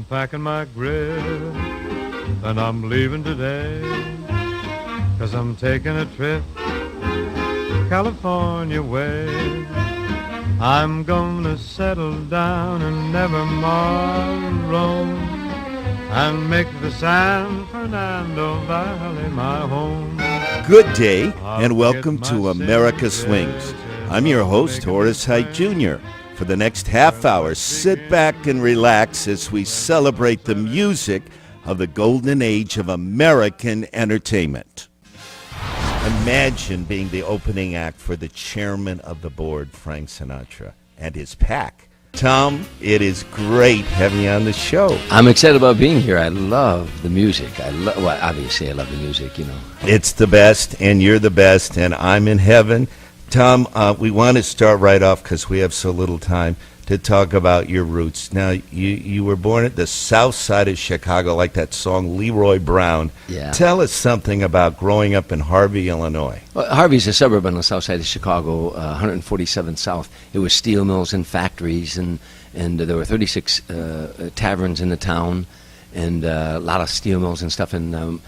I'm packing my grip and I'm leaving today, 'cause I'm taking a trip California way. I'm gonna settle down and never more roam and make the San Fernando Valley my home. Good day, and welcome to America Swings. I'm your host, Horace Height Jr. For the next half hour, sit back and relax as we celebrate the music of the golden age of American entertainment. Imagine being the opening act for the chairman of the board, Frank Sinatra, and his pack. Tom, it is great having you on the show. I'm excited about being here. I love the music. Obviously, I love the music, you know. It's the best, and you're the best, and I'm in heaven. Tom, we want to start right off because we have so little time to talk about your roots. Now, you were born at the south side of Chicago, like that song Leroy Brown. Yeah. Tell us something about growing up in Harvey, Illinois. Well, Harvey's a suburb on the south side of Chicago, 147th South. It was steel mills and factories, and there were 36 taverns in the town, and a lot of steel mills and stuff. And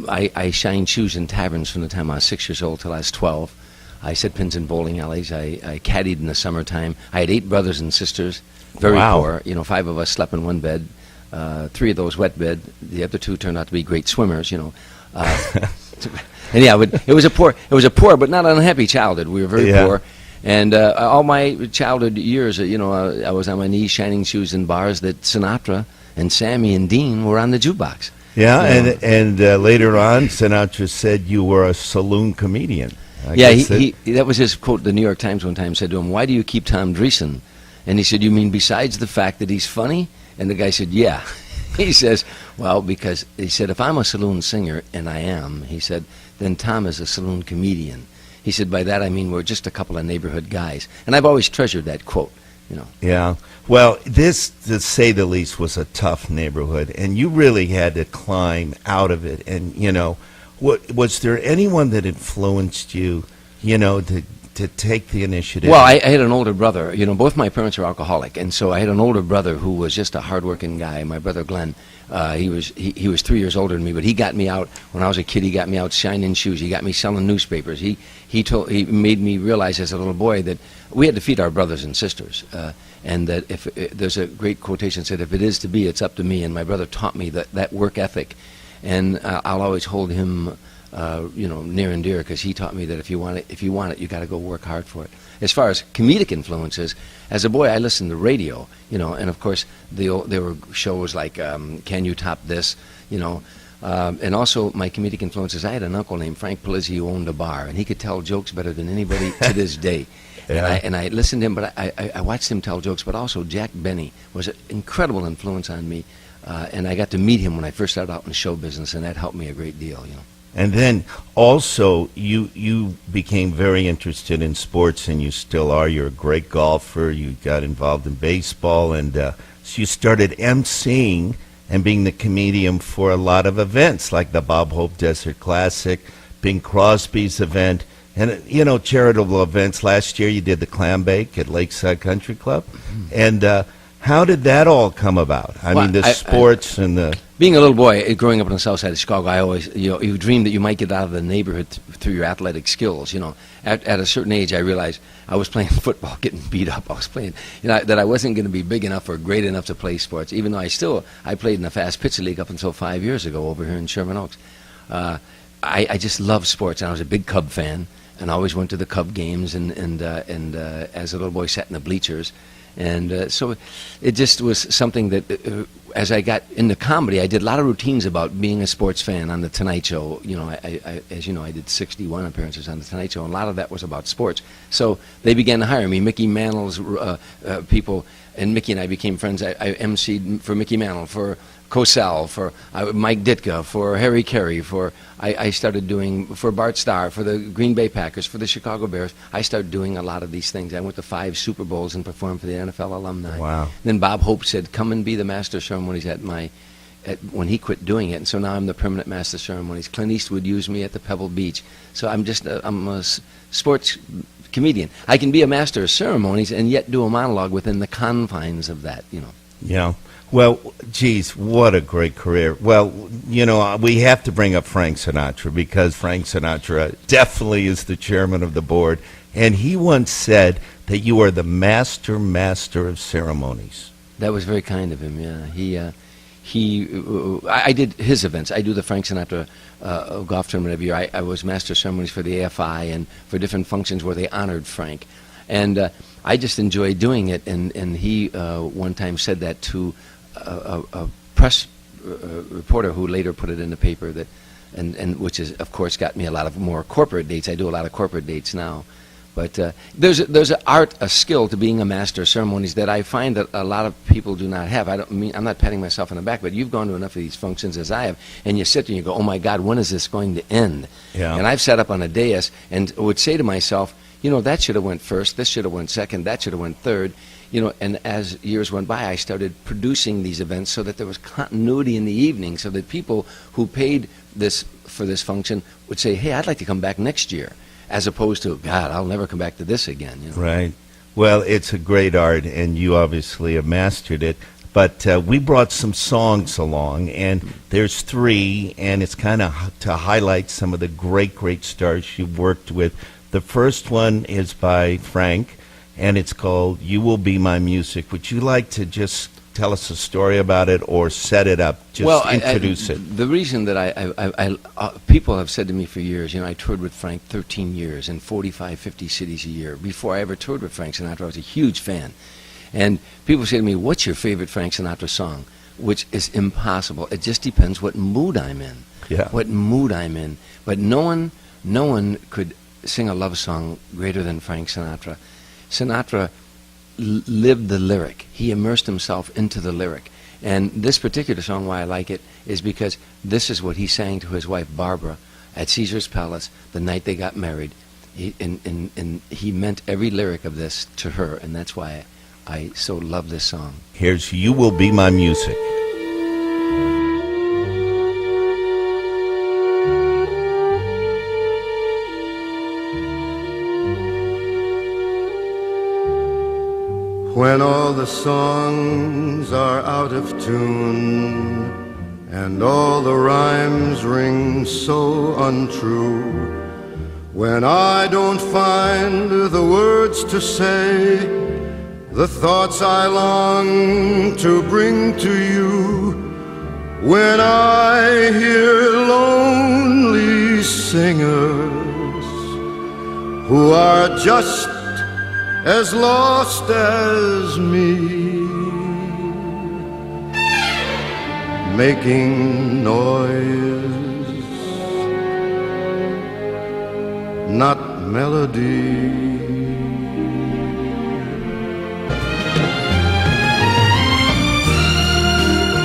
I shined shoes in taverns from the time I was 6 years old till I was 12. I set pins in bowling alleys. I caddied in the summertime. I had 8 brothers and sisters, very poor. You know, 5 of us slept in one bed. 3 of those wet bed. The other 2 turned out to be great swimmers. You know, and yeah, but it was a poor but not unhappy childhood. We were very poor, and all my childhood years, you know, I was on my knees shining shoes in bars that Sinatra and Sammy and Dean were on the jukebox. Yeah, and later on, Sinatra said you were a saloon comedian. That was his quote. The New York Times one time said to him, "Why do you keep Tom Dreesen?" And he said, "You mean besides the fact that he's funny?" And the guy said, "Yeah." He says, "Well, because," he said, "if I'm a saloon singer, and I am," he said, "then Tom is a saloon comedian." He said, "By that I mean we're just a couple of neighborhood guys." And I've always treasured that quote, you know. Yeah. Well, this, to say the least, was a tough neighborhood, and you really had to climb out of it. And, you know, was there anyone that influenced you, you know, to take the initiative? Well, I had an older brother. You know, both my parents are alcoholic, and so I had an older brother who was just a hardworking guy. My brother Glenn, he was 3 years older than me, but he got me out when I was a kid. He got me out shining shoes. He got me selling newspapers. He made me realize as a little boy that we had to feed our brothers and sisters, and that if there's a great quotation said, "If it is to be, it's up to me." And my brother taught me that work ethic. And I'll always hold him, you know, near and dear, because he taught me that if you want it, you got to go work hard for it. As far as comedic influences, as a boy, I listened to radio, you know, and of course there were shows like "Can You Top This," you know, and also my comedic influences. I had an uncle named Frank Polizzi who owned a bar, and he could tell jokes better than anybody to this day. Yeah. And I listened to him, but I watched him tell jokes. But also Jack Benny was an incredible influence on me. And I got to meet him when I first started out in the show business, and that helped me a great deal, you know. And then also you became very interested in sports, and you still are. You're a great golfer. You got involved in baseball, and so you started emceeing and being the comedian for a lot of events, like the Bob Hope Desert Classic, Bing Crosby's event, and, you know, charitable events. Last year you did the clam bake at Lakeside Country Club, and how did that all come about? I mean, the sports and the... Being a little boy, growing up on the south side of Chicago, I always, you know, you dreamed that you might get out of the neighborhood through your athletic skills, you know. At a certain age, I realized I was playing football, getting beat up. I was playing, you know, that I wasn't going to be big enough or great enough to play sports, even though I played in the fast pitch league up until 5 years ago over here in Sherman Oaks. I just loved sports, and I was a big Cub fan, and I always went to the Cub games, and as a little boy sat in the bleachers. And so it just was something that, as I got into comedy, I did a lot of routines about being a sports fan on The Tonight Show. You know, I as you know, I did 61 appearances on The Tonight Show, and a lot of that was about sports. So they began to hire me. Mickey Mantle's people, and Mickey and I became friends. I emceed for Mickey Mantle, for Cosell, for Mike Ditka, for Harry Carey, I started doing for Bart Starr, for the Green Bay Packers, for the Chicago Bears. I started doing a lot of these things. I went to 5 Super Bowls and performed for the NFL alumni. Wow. Then Bob Hope said, "Come and be the master of ceremonies when he quit doing it." And so now I'm the permanent master of ceremonies. Clint Eastwood used me at the Pebble Beach. So I'm a sports comedian. I can be a master of ceremonies and yet do a monologue within the confines of that, you know. Yeah. Well, geez, what a great career. Well, we have to bring up Frank Sinatra because Frank Sinatra definitely is the chairman of the board. And he once said that you are the master of ceremonies. That was very kind of him. Yeah, I did his events. I do the Frank Sinatra golf tournament every year. I was master of ceremonies for the AFI and for different functions where they honored Frank, and I just enjoyed doing it. And he one time said that to a press reporter who later put it in the paper that, and which is of course got me a lot of more corporate dates. I do a lot of corporate dates now. But there's an art, a skill to being a master of ceremonies that I find that a lot of people do not have. I'm not patting myself on the back, but you've gone to enough of these functions as I have, and you sit there and you go, oh my God, when is this going to end? Yeah. And I've sat up on a dais and would say to myself, that should have went first, this should have went second, that should have went third. And as years went by, I started producing these events so that there was continuity in the evening, so that people who paid for this function would say, hey, I'd like to come back next year. As opposed to, God, I'll never come back to this again. Right. Well, it's a great art, and you obviously have mastered it. But we brought some songs along, and there's 3, and it's kind of to highlight some of the great stars you've worked with. The first one is by Frank, and it's called You Will Be My Music. Would you like to just tell us a story about it or set it up? Just introduce it. The reason that people have said to me for years, I toured with Frank 13 years in 45, 50 cities a year. Before I ever toured with Frank Sinatra, I was a huge fan. And people say to me, what's your favorite Frank Sinatra song? Which is impossible. It just depends what mood I'm in. Yeah. What mood I'm in. But no one could sing a love song greater than Frank Sinatra. Sinatra lived the lyric. He immersed himself into the lyric. And this particular song, why I like it, is because this is what he sang to his wife Barbara at Caesar's Palace the night they got married. And he meant every lyric of this to her, and that's why I so love this song. Here's You Will Be My Music. When all the songs are out of tune and all the rhymes ring so untrue, when I don't find the words to say the thoughts I long to bring to you, when I hear lonely singers who are just as lost as me, making noise, not melody.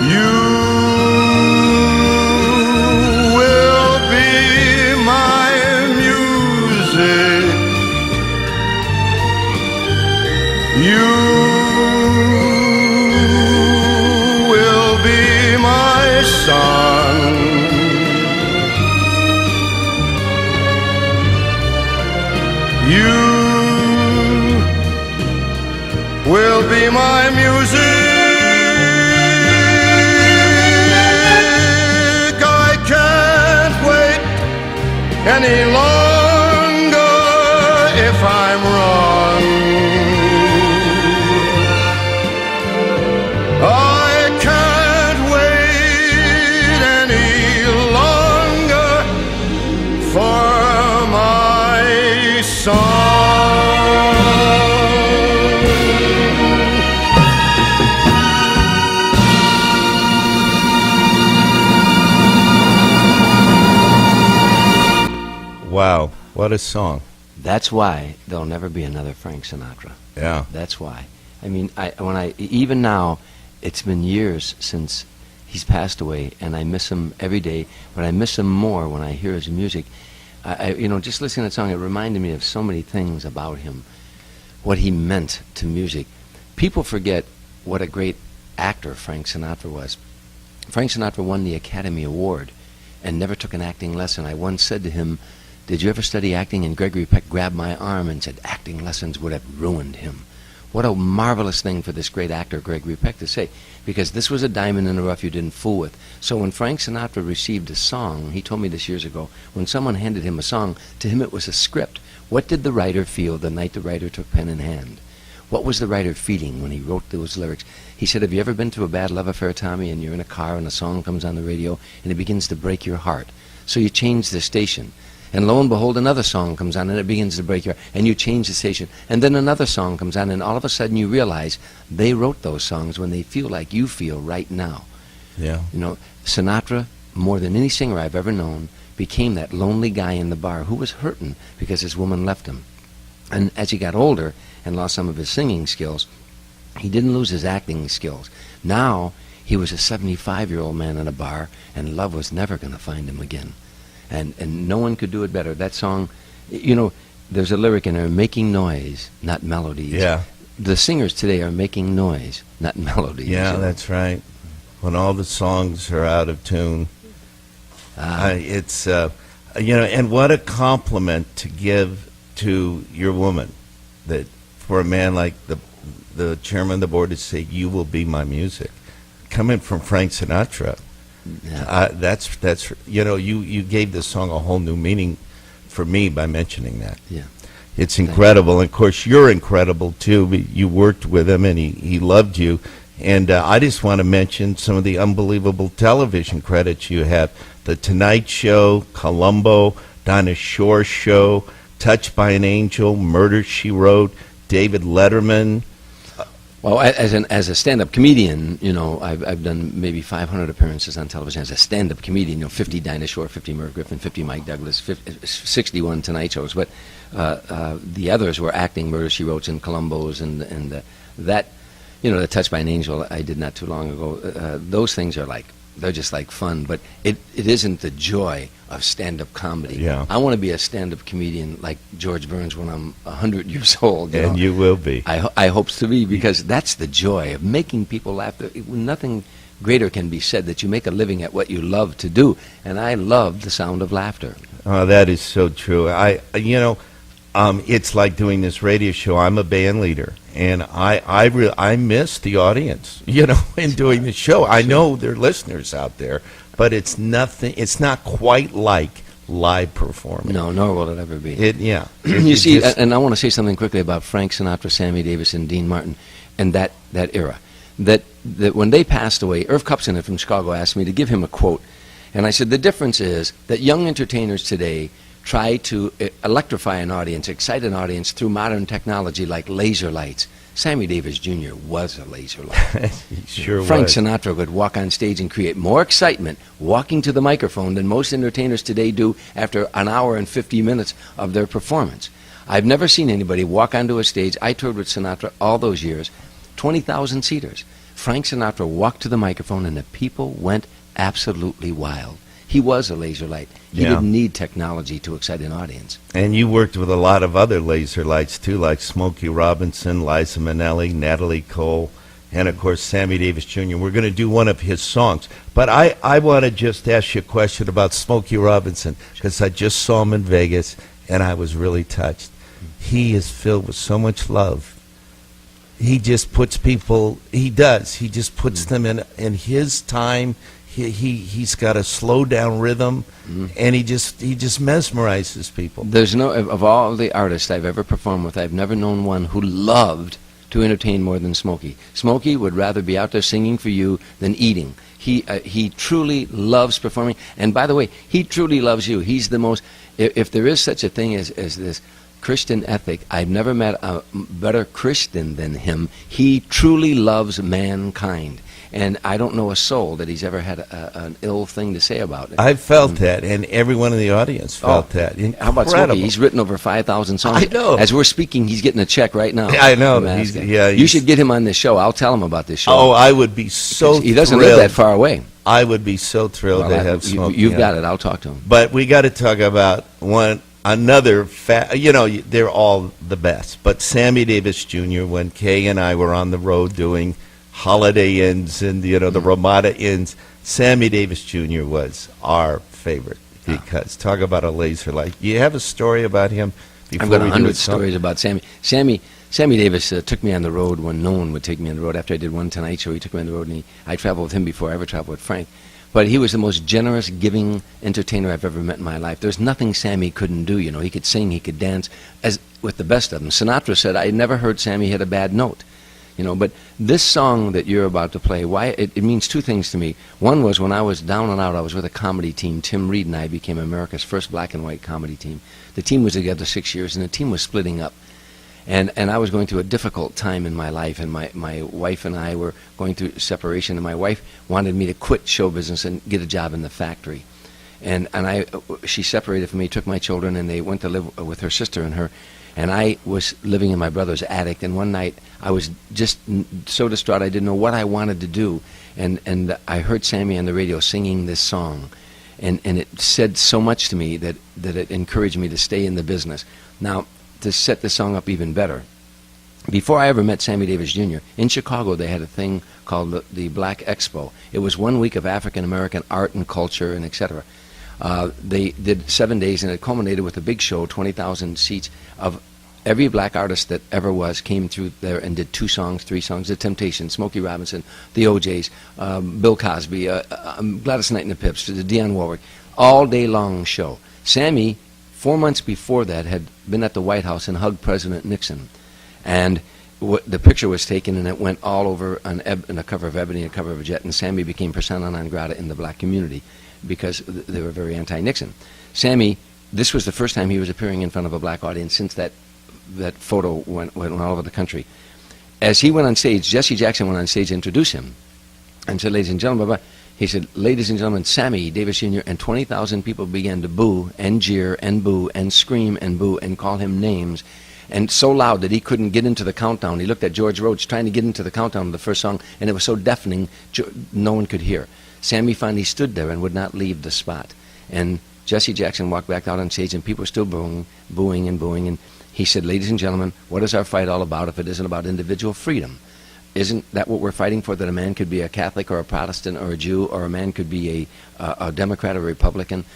You will be my music. You will be my song. You will be my music. I can't wait any longer if I'm wrong. I can't wait any longer for my song. Wow, what a song. That's why there'll never be another Frank Sinatra. Yeah. That's why. I mean, even now, it's been years since he's passed away, and I miss him every day, but I miss him more when I hear his music. Just listening to that song, it reminded me of so many things about him, what he meant to music. People forget what a great actor Frank Sinatra was. Frank Sinatra won the Academy Award and never took an acting lesson. I once said to him, "Did you ever study acting?" And Gregory Peck grabbed my arm and said, "Acting lessons would have ruined him." what a marvelous thing for this great actor, Gregory Peck, to say, because this was a diamond in the rough you didn't fool with. So when Frank Sinatra received a song, he told me this years ago, when someone handed him a song, to him it was a script. What did the writer feel the night the writer took pen in hand? What was the writer feeling when he wrote those lyrics? He said, have you ever been through a bad love affair, Tommy, and you're in a car and a song comes on the radio and it begins to break your heart? So you change the station. And lo and behold, another song comes on and it begins to break your heart. And you change the station. And then another song comes on and all of a sudden you realize they wrote those songs when they feel like you feel right now. Yeah. You know, Sinatra, more than any singer I've ever known, became that lonely guy in the bar who was hurting because his woman left him. And as he got older and lost some of his singing skills, he didn't lose his acting skills. Now he was a 75-year-old man in a bar, and love was never going to find him again. And no one could do it better. That song, you know, there's a lyric in there, making noise, not melodies. Yeah. The singers today are making noise, not melodies. Yeah, you know? that's right. When all the songs are out of tune, it's and what a compliment to give to your woman, that for a man like the chairman of the board to say, "You will be my music," coming from Frank Sinatra. Yeah. That's you gave this song a whole new meaning for me by mentioning that. Yeah. It's incredible. And of course, you're incredible too. You worked with him, and he loved you. And I just want to mention some of the unbelievable television credits you have: The Tonight Show, Columbo, Dinah Shore Show, Touched by an Angel, Murder, She Wrote, David Letterman. Well, as a stand-up comedian, you know, I've done maybe 500 appearances on television as a stand-up comedian. You know, 50 Dinah Shore, 50 Merv Griffin, 50 Mike Douglas, 61 Tonight Shows. But the others were acting, Murder, She Wrote, and Columbos, and that, you know, the Touched by an Angel I did not too long ago. Those things are they're just like fun, but it isn't the joy of stand-up comedy. Yeah. I want to be a stand-up comedian like George Burns when I'm 100 years old. You know? You will be. I hope to be, because that's the joy of making people laugh. Nothing greater can be said, that you make a living at what you love to do, and I love the sound of laughter. Oh, that is so true. It's like doing this radio show. I'm a band leader, and I miss the audience, you know, in doing the show. I know there are listeners out there, but it's nothing. It's not quite like live performing. No, nor will it ever be. You see, and I want to say something quickly about Frank Sinatra, Sammy Davis, and Dean Martin, and that era. That when they passed away, Irv Kupcinet from Chicago asked me to give him a quote, and I said the difference is that young entertainers today try to electrify an audience, excite an audience through modern technology like laser lights. Sammy Davis Jr. was a laser light. He sure Frank was. Sinatra could walk on stage and create more excitement walking to the microphone than most entertainers today do after an hour and 50 minutes of their performance. I've never seen anybody walk onto a stage. I toured with Sinatra all those years, 20,000 seaters. Frank Sinatra walked to the microphone and the people went absolutely wild. He was a laser light. He didn't need technology to excite an audience. And you worked with a lot of other laser lights, too, like Smokey Robinson, Liza Minnelli, Natalie Cole, and, of course, Sammy Davis Jr. We're going to do one of his songs. But I want to just ask you a question about Smokey Robinson, because I just saw him in Vegas, and I was really touched. He is filled with so much love. He just puts people, he just puts them in his time. He's got a slow down rhythm, and he just mesmerizes people. There's no, of all the artists I've ever performed with, I've never known one who loved to entertain more than Smokey. Smokey would rather be out there singing for you than eating. He truly loves performing, and by the way, he truly loves you. He's the most, if there is such a thing as this Christian ethic, I've never met a better Christian than him. He truly loves mankind. And I don't know a soul that he's ever had an ill thing to say about it. I felt that, and everyone in the audience felt that. Incredible. How about Smokey? He's written over 5,000 songs. I know. As we're speaking, he's getting a check right now. I know. You should get him on this show. I'll tell him about this show. Oh, I would be so thrilled. He doesn't live that far away. I would be so thrilled to have Smokey. You've got it. I'll talk to him. But we got to talk about another they're all the best. But Sammy Davis Jr., when Kay and I were on the road doing Holiday Inns and the Ramada Inns, Sammy Davis Jr. was our favorite, because talk about a laser light. Do you have a story about him? I've got 100 stories about Sammy. Sammy, Sammy Davis took me on the road when no one would take me on the road. After I did one Tonight Show, he took me on the road, and I traveled with him before I ever traveled with Frank. But he was the most generous, giving entertainer I've ever met in my life. There's nothing Sammy couldn't do. You know, he could sing, he could dance, as with the best of them. Sinatra said, I never heard Sammy hit a bad note. You know, but this song that you're about to play, why it means two things to me. One was when I was down and out, I was with a comedy team. Tim Reed and I became America's first black and white comedy team. The team was together 6 years, and the team was splitting up. And I was going through a difficult time in my life, and my wife and I were going through separation, and my wife wanted me to quit show business and get a job in the factory. And she separated from me, took my children, and they went to live with her sister and her. And I was living in my brother's attic, and one night I was just so distraught I didn't know what I wanted to do. And I heard Sammy on the radio singing this song, and it said so much to me that it encouraged me to stay in the business. Now, to set the song up even better, before I ever met Sammy Davis Jr., in Chicago they had a thing called the Black Expo. It was 1 week of African-American art and culture and etc. They did 7 days, and it culminated with a big show, 20,000 seats, of every black artist that ever was came through there and did 2 songs, 3 songs. The Temptations, Smokey Robinson, the O'Jays, Bill Cosby, Gladys Knight and the Pips, the Dionne Warwick, all day long show. Sammy, 4 months before that, had been at the White House and hugged President Nixon. And the picture was taken, and it went all over on a cover of Ebony, a cover of a Jet, and Sammy became persona non grata in the black community because they were very anti-Nixon. Sammy, this was the first time he was appearing in front of a black audience since that photo went all over the country. As he went on stage, Jesse Jackson went on stage to introduce him and said, ladies and gentlemen, blah, blah. He said, ladies and gentlemen, Sammy Davis Jr., and 20,000 people began to boo and jeer and boo and scream and boo and call him names, and so loud that he couldn't get into the countdown. He looked at George Roach trying to get into the countdown of the first song, and it was so deafening, no one could hear. Sammy finally stood there and would not leave the spot. And Jesse Jackson walked back out on stage, and people were still booing, and he said, ladies and gentlemen, what is our fight all about if it isn't about individual freedom? Isn't that what we're fighting for, that a man could be a Catholic or a Protestant or a Jew, or a man could be a Democrat or a Republican?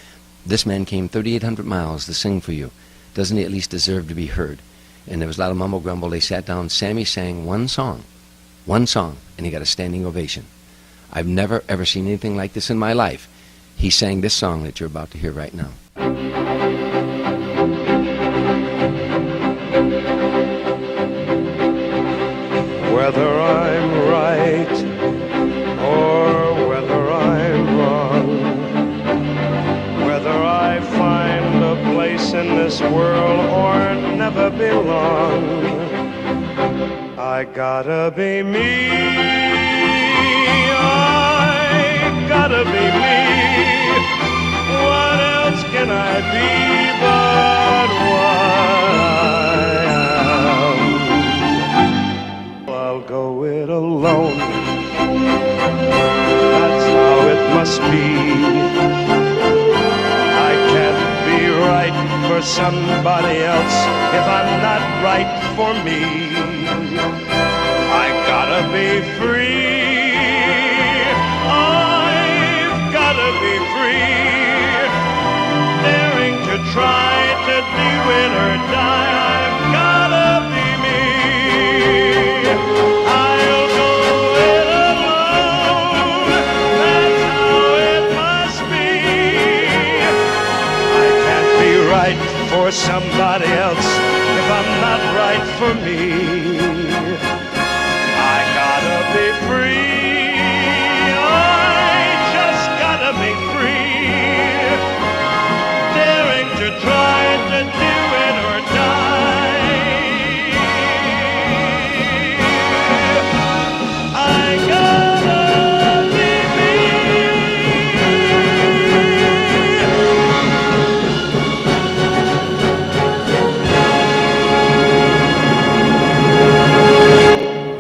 This man came 3,800 miles to sing for you. Doesn't he at least deserve to be heard? And there was a lot of mumble grumble. They sat down. Sammy sang one song, and he got a standing ovation. I've never, ever seen anything like this in my life. He sang this song that you're about to hear right now. Whether I'm right or whether I'm wrong, whether I find a place in this world or never belong, I gotta be me, I gotta be me. What else can I be but what I am? I'll go it alone, that's how it must be. I can't be right for somebody else if I'm not right for me. I gotta be free, I've gotta be free, daring to try to do it or die. I've gotta be me, I'll go it alone, that's how it must be. I can't be right for somebody else if I'm not right for me. I gotta be free, I just gotta be free, daring to try to do it or die. I gotta be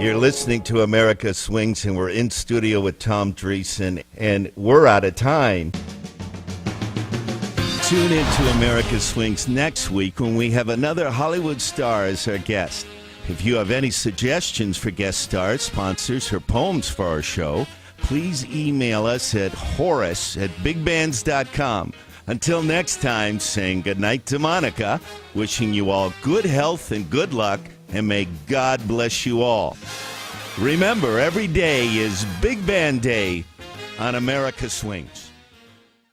You're listening to America Swings, and we're in studio with Tom Dreesen, and we're out of time. Tune in to America Swings next week when we have another Hollywood star as our guest. If you have any suggestions for guest stars, sponsors, or poems for our show, please email us at horace@bigbands.com. Until next time, saying goodnight to Monica, wishing you all good health and good luck, and may God bless you all. Remember, every day is Big Band Day on America Swings.